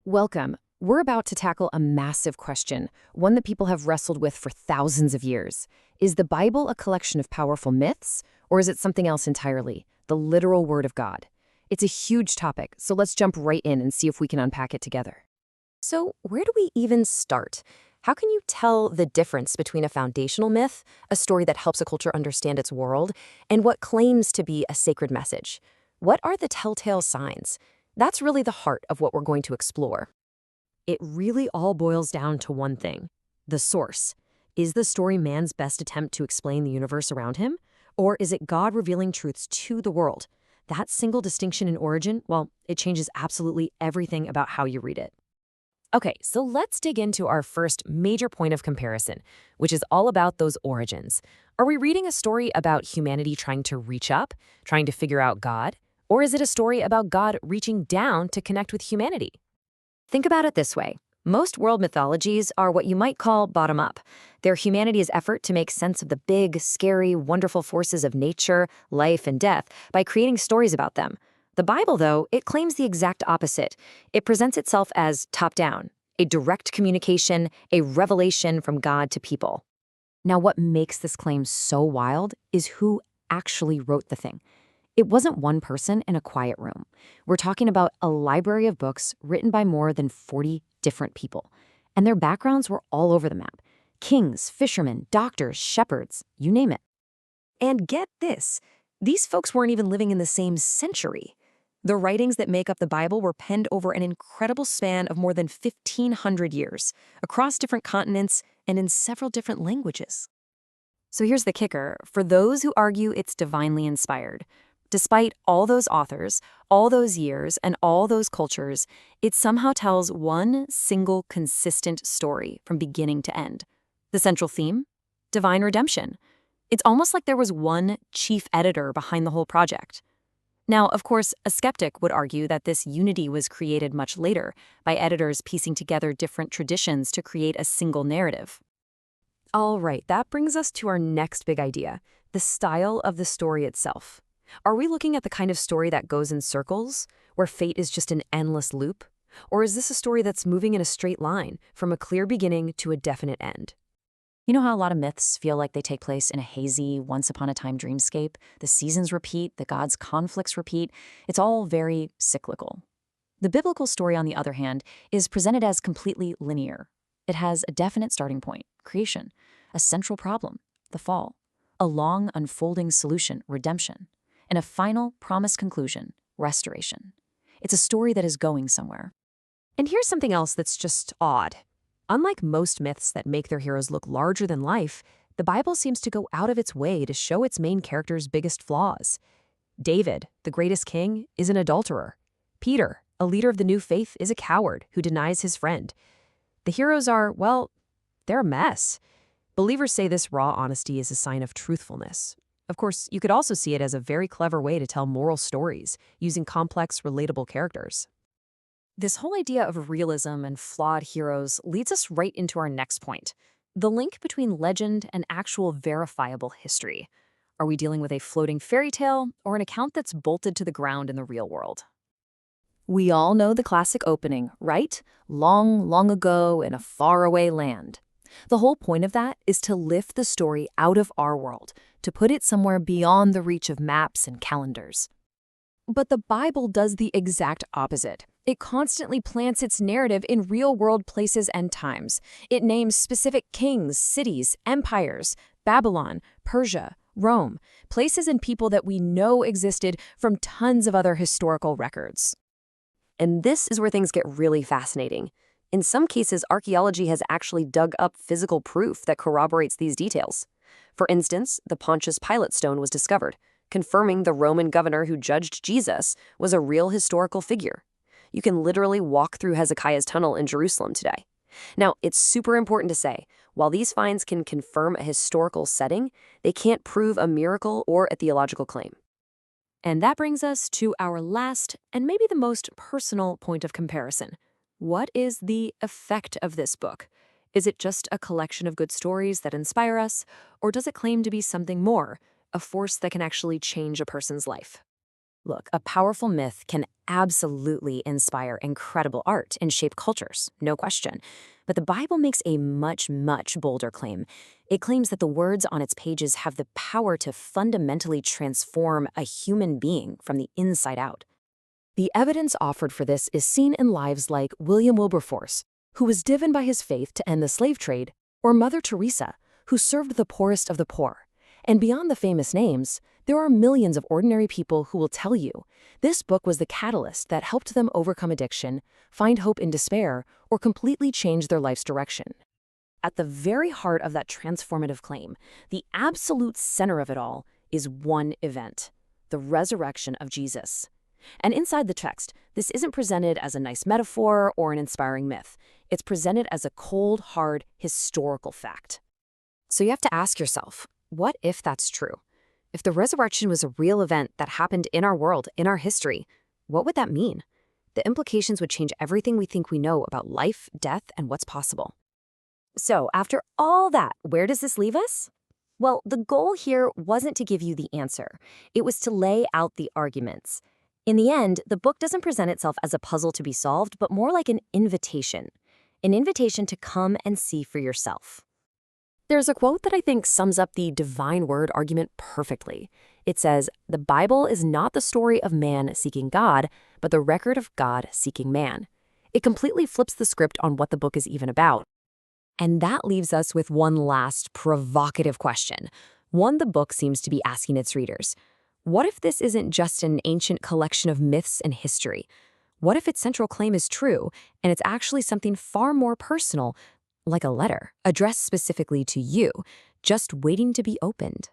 Welcome. We're about to tackle a massive question, one that people have wrestled with for thousands of years. Is the Bible a collection of powerful myths, or is it something else entirely, the literal Word of God? It's a huge topic, so let's jump right in and see if we can unpack it together. So, where do we even start? How can you tell the difference between a foundational myth, a story that helps a culture understand its world, and what claims to be a sacred message? What are the telltale signs? That's really the heart of what we're going to explore. It really all boils down to one thing: the source. Is the story man's best attempt to explain the universe around him? Or is it God revealing truths to the world? That single distinction in origin, well, it changes absolutely everything about how you read it. Okay, so let's dig into our first major point of comparison, which is all about those origins. Are we reading a story about humanity trying to reach up, trying to figure out God? Or is it a story about God reaching down to connect with humanity? Think about it this way. Most world mythologies are what you might call bottom-up. They're humanity's effort to make sense of the big, scary, wonderful forces of nature, life, and death by creating stories about them. The Bible, though, it claims the exact opposite. It presents itself as top-down, a direct communication, a revelation from God to people. Now, what makes this claim so wild is who actually wrote the thing. It wasn't one person in a quiet room. We're talking about a library of books written by more than 40 different people. And their backgrounds were all over the map: kings, fishermen, doctors, shepherds, you name it. And get this, these folks weren't even living in the same century. The writings that make up the Bible were penned over an incredible span of more than 1,500 years, across different continents and in several different languages. So here's the kicker: for those who argue it's divinely inspired, despite all those authors, all those years, and all those cultures, it somehow tells one single consistent story from beginning to end. The central theme? Divine redemption. It's almost like there was one chief editor behind the whole project. Now, of course, a skeptic would argue that this unity was created much later by editors piecing together different traditions to create a single narrative. All right, that brings us to our next big idea: the style of the story itself. Are we looking at the kind of story that goes in circles, where fate is just an endless loop? Or is this a story that's moving in a straight line, from a clear beginning to a definite end? You know how a lot of myths feel like they take place in a hazy, once-upon-a-time dreamscape? The seasons repeat, the gods' conflicts repeat. It's all very cyclical. The biblical story, on the other hand, is presented as completely linear. It has a definite starting point, creation, a central problem, the fall, a long unfolding solution, redemption, and a final promised conclusion, restoration. It's a story that is going somewhere. And here's something else that's just odd. Unlike most myths that make their heroes look larger than life, the Bible seems to go out of its way to show its main character's biggest flaws. David, the greatest king, is an adulterer. Peter, a leader of the new faith, is a coward who denies his friend. The heroes are, well, they're a mess. Believers say this raw honesty is a sign of truthfulness. Of course, you could also see it as a very clever way to tell moral stories, using complex, relatable characters. This whole idea of realism and flawed heroes leads us right into our next point: the link between legend and actual verifiable history. Are we dealing with a floating fairy tale or an account that's bolted to the ground in the real world? We all know the classic opening, right? Long, long ago in a faraway land. The whole point of that is to lift the story out of our world, to put it somewhere beyond the reach of maps and calendars. But the Bible does the exact opposite. It constantly plants its narrative in real-world places and times. It names specific kings, cities, empires: Babylon, Persia, Rome, places and people that we know existed from tons of other historical records. And this is where things get really fascinating. In some cases, archaeology has actually dug up physical proof that corroborates these details. For instance, the Pontius Pilate stone was discovered, confirming the Roman governor who judged Jesus was a real historical figure. You can literally walk through Hezekiah's tunnel in Jerusalem today. Now, it's super important to say, while these finds can confirm a historical setting, they can't prove a miracle or a theological claim. And that brings us to our last and maybe the most personal point of comparison. What is the effect of this book? Is it just a collection of good stories that inspire us, or does it claim to be something more, a force that can actually change a person's life? Look, a powerful myth can absolutely inspire incredible art and shape cultures, no question. But the Bible makes a much, much bolder claim. It claims that the words on its pages have the power to fundamentally transform a human being from the inside out. The evidence offered for this is seen in lives like William Wilberforce, who was driven by his faith to end the slave trade, or Mother Teresa, who served the poorest of the poor. And beyond the famous names, there are millions of ordinary people who will tell you this book was the catalyst that helped them overcome addiction, find hope in despair, or completely change their life's direction. At the very heart of that transformative claim, the absolute center of it all, is one event: the resurrection of Jesus. And inside the text, this isn't presented as a nice metaphor or an inspiring myth. It's presented as a cold, hard, historical fact. So you have to ask yourself, what if that's true? If the resurrection was a real event that happened in our world, in our history, what would that mean? The implications would change everything we think we know about life, death, and what's possible. So, after all that, where does this leave us? Well, the goal here wasn't to give you the answer. It was to lay out the arguments. In the end, the book doesn't present itself as a puzzle to be solved, but more like an invitation to come and see for yourself. There's a quote that I think sums up the divine word argument perfectly. It says, "The Bible is not the story of man seeking God, but the record of God seeking man." It completely flips the script on what the book is even about. And that leaves us with one last provocative question, one the book seems to be asking its readers. What if this isn't just an ancient collection of myths and history? What if its central claim is true, and it's actually something far more personal, like a letter, addressed specifically to you, just waiting to be opened?